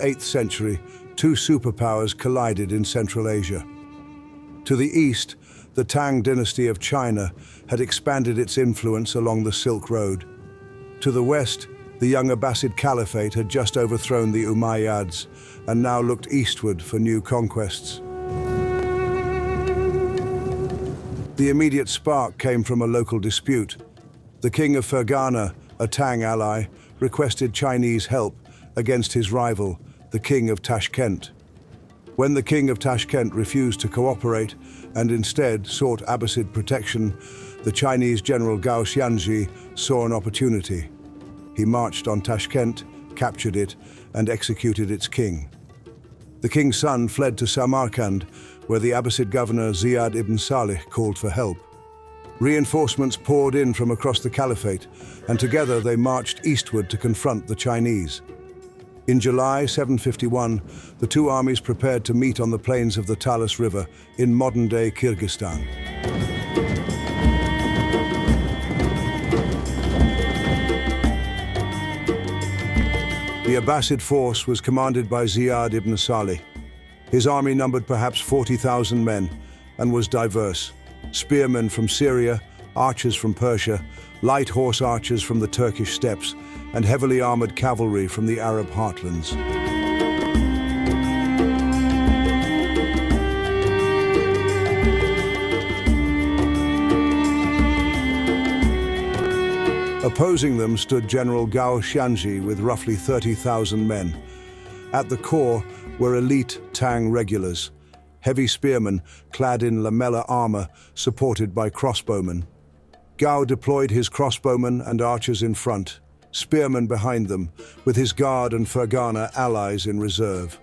8th century, two superpowers collided in Central Asia. To the east, the Tang Dynasty of China had expanded its influence along the Silk Road. To the west, the young Abbasid Caliphate had just overthrown the Umayyads and now looked eastward for new conquests. The immediate spark came from a local dispute. The king of Fergana, a Tang ally, requested Chinese help against his rival, the king of Tashkent. When the king of Tashkent refused to cooperate and instead sought Abbasid protection, the Chinese General Gao Xianzhi saw an opportunity. He marched on Tashkent, captured it, and executed its king. The king's son fled to Samarkand, where the Abbasid governor Ziyad ibn Salih called for help. Reinforcements poured in from across the caliphate, and together they marched eastward to confront the Chinese. In July 751, the two armies prepared to meet on the plains of the Talas River in modern-day Kyrgyzstan. The Abbasid force was commanded by Ziyad ibn Salih. His army numbered perhaps 40,000 men and was diverse. Spearmen from Syria, archers from Persia, light horse archers from the Turkish steppes, and heavily armored cavalry from the Arab heartlands. Opposing them stood General Gao Xianzhi with roughly 30,000 men. At the core were elite Tang regulars, heavy spearmen clad in lamella armor supported by crossbowmen. Gao deployed his crossbowmen and archers in front, spearmen behind them, with his guard and Fergana allies in reserve.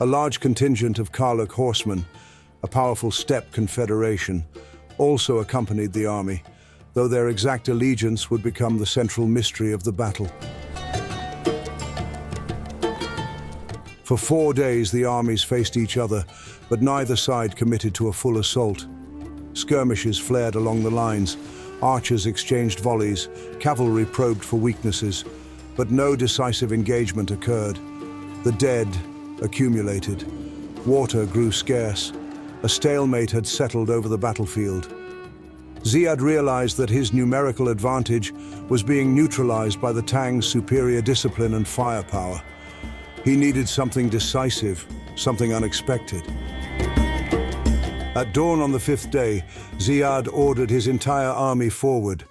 A large contingent of Karluk horsemen, a powerful steppe confederation, also accompanied the army, though their exact allegiance would become the central mystery of the battle. For 4 days the armies faced each other, but neither side committed to a full assault. Skirmishes flared along the lines, archers exchanged volleys, cavalry probed for weaknesses, but no decisive engagement occurred. The dead accumulated. Water grew scarce. A stalemate had settled over the battlefield. Ziyad realized that his numerical advantage was being neutralized by the Tang's superior discipline and firepower. He needed something decisive, something unexpected. At dawn on the 5th day, Ziyad ordered his entire army forward.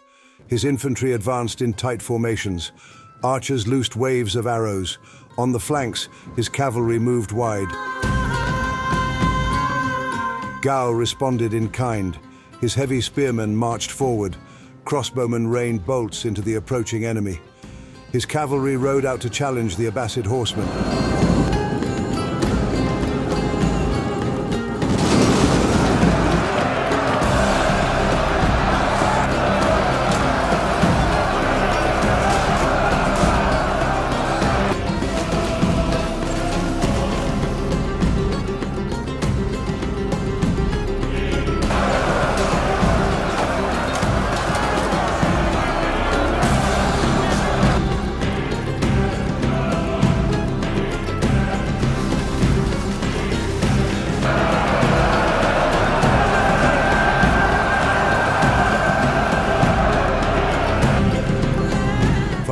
His infantry advanced in tight formations. Archers loosed waves of arrows. On the flanks, his cavalry moved wide. Gao responded in kind. His heavy spearmen marched forward. Crossbowmen rained bolts into the approaching enemy. His cavalry rode out to challenge the Abbasid horsemen.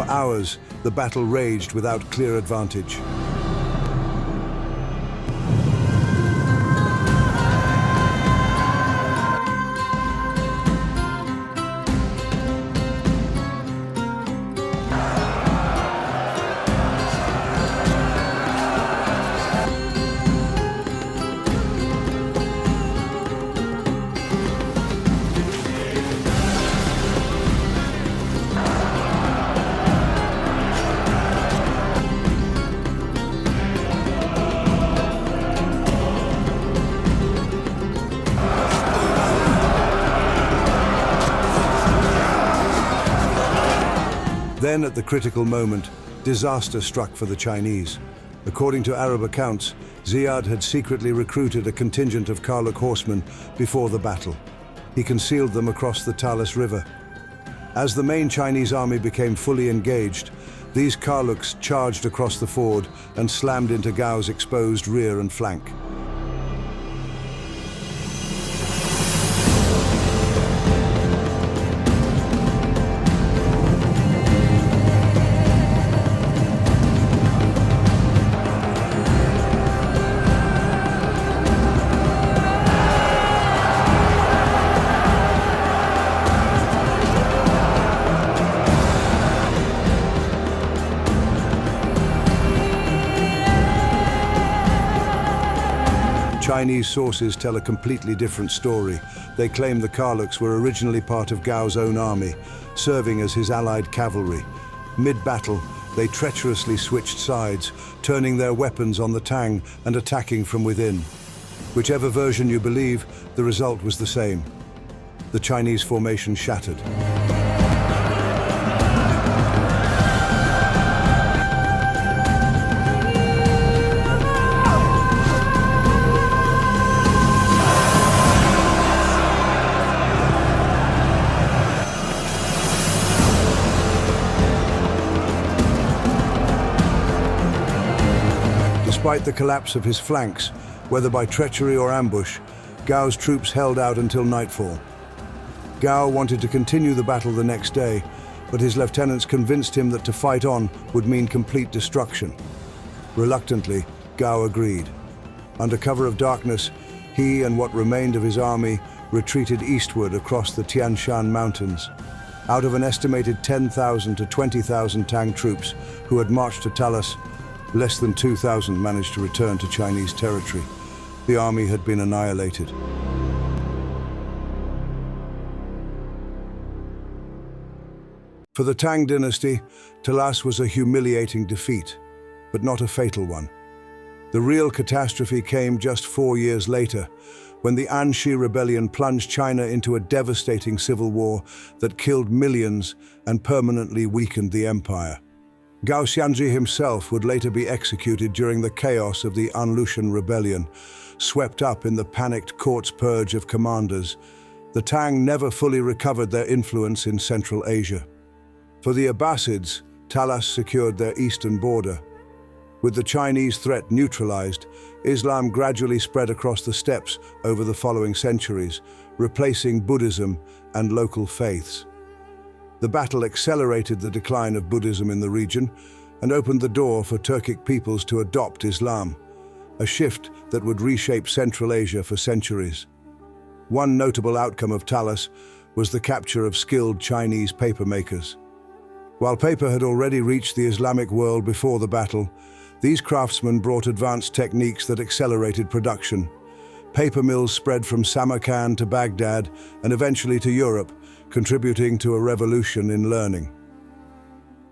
Hours, the battle raged without clear advantage. Then, at the critical moment, disaster struck for the Chinese. According to Arab accounts, Ziyad had secretly recruited a contingent of Karluk horsemen before the battle. He concealed them across the Talas River. As the main Chinese army became fully engaged, These Karluks charged across the ford and slammed into Gao's exposed rear and flank. Chinese sources tell a completely different story. They claim the Karluks were originally part of Gao's own army, serving as his allied cavalry. Mid-battle, they treacherously switched sides, turning their weapons on the Tang and attacking from within. Whichever version you believe, the result was the same. The Chinese formation shattered. Despite the collapse of his flanks, whether by treachery or ambush, Gao's troops held out until nightfall. Gao wanted to continue the battle the next day, but his lieutenants convinced him that to fight on would mean complete destruction. Reluctantly, Gao agreed. Under cover of darkness, he and what remained of his army retreated eastward across the Tian Shan Mountains. Out of an estimated 10,000 to 20,000 Tang troops who had marched to Talas, less than 2,000 managed to return to Chinese territory. The army had been annihilated. For the Tang Dynasty, Talas was a humiliating defeat, but not a fatal one. The real catastrophe came just 4 years later, when the Anshi rebellion plunged China into a devastating civil war that killed millions and permanently weakened the empire. Gao Xianzhi himself would later be executed during the chaos of the Anlushan rebellion. Swept up in the panicked court's purge of commanders, the Tang never fully recovered their influence in Central Asia. For the Abbasids, Talas secured their eastern border. With the Chinese threat neutralized, Islam gradually spread across the steppes over the following centuries, replacing Buddhism and local faiths. The battle accelerated the decline of Buddhism in the region and opened the door for Turkic peoples to adopt Islam, a shift that would reshape Central Asia for centuries. One notable outcome of Talas was the capture of skilled Chinese papermakers. While paper had already reached the Islamic world before the battle, these craftsmen brought advanced techniques that accelerated production. Paper mills spread from Samarkand to Baghdad and eventually to Europe, contributing to a revolution in learning.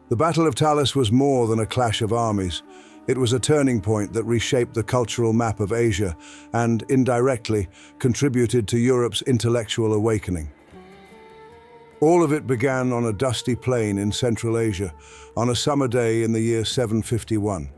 The Battle of Talas was more than a clash of armies. It was a turning point that reshaped the cultural map of Asia and, indirectly, contributed to Europe's intellectual awakening. All of it began on a dusty plain in Central Asia, on a summer day in the year 751.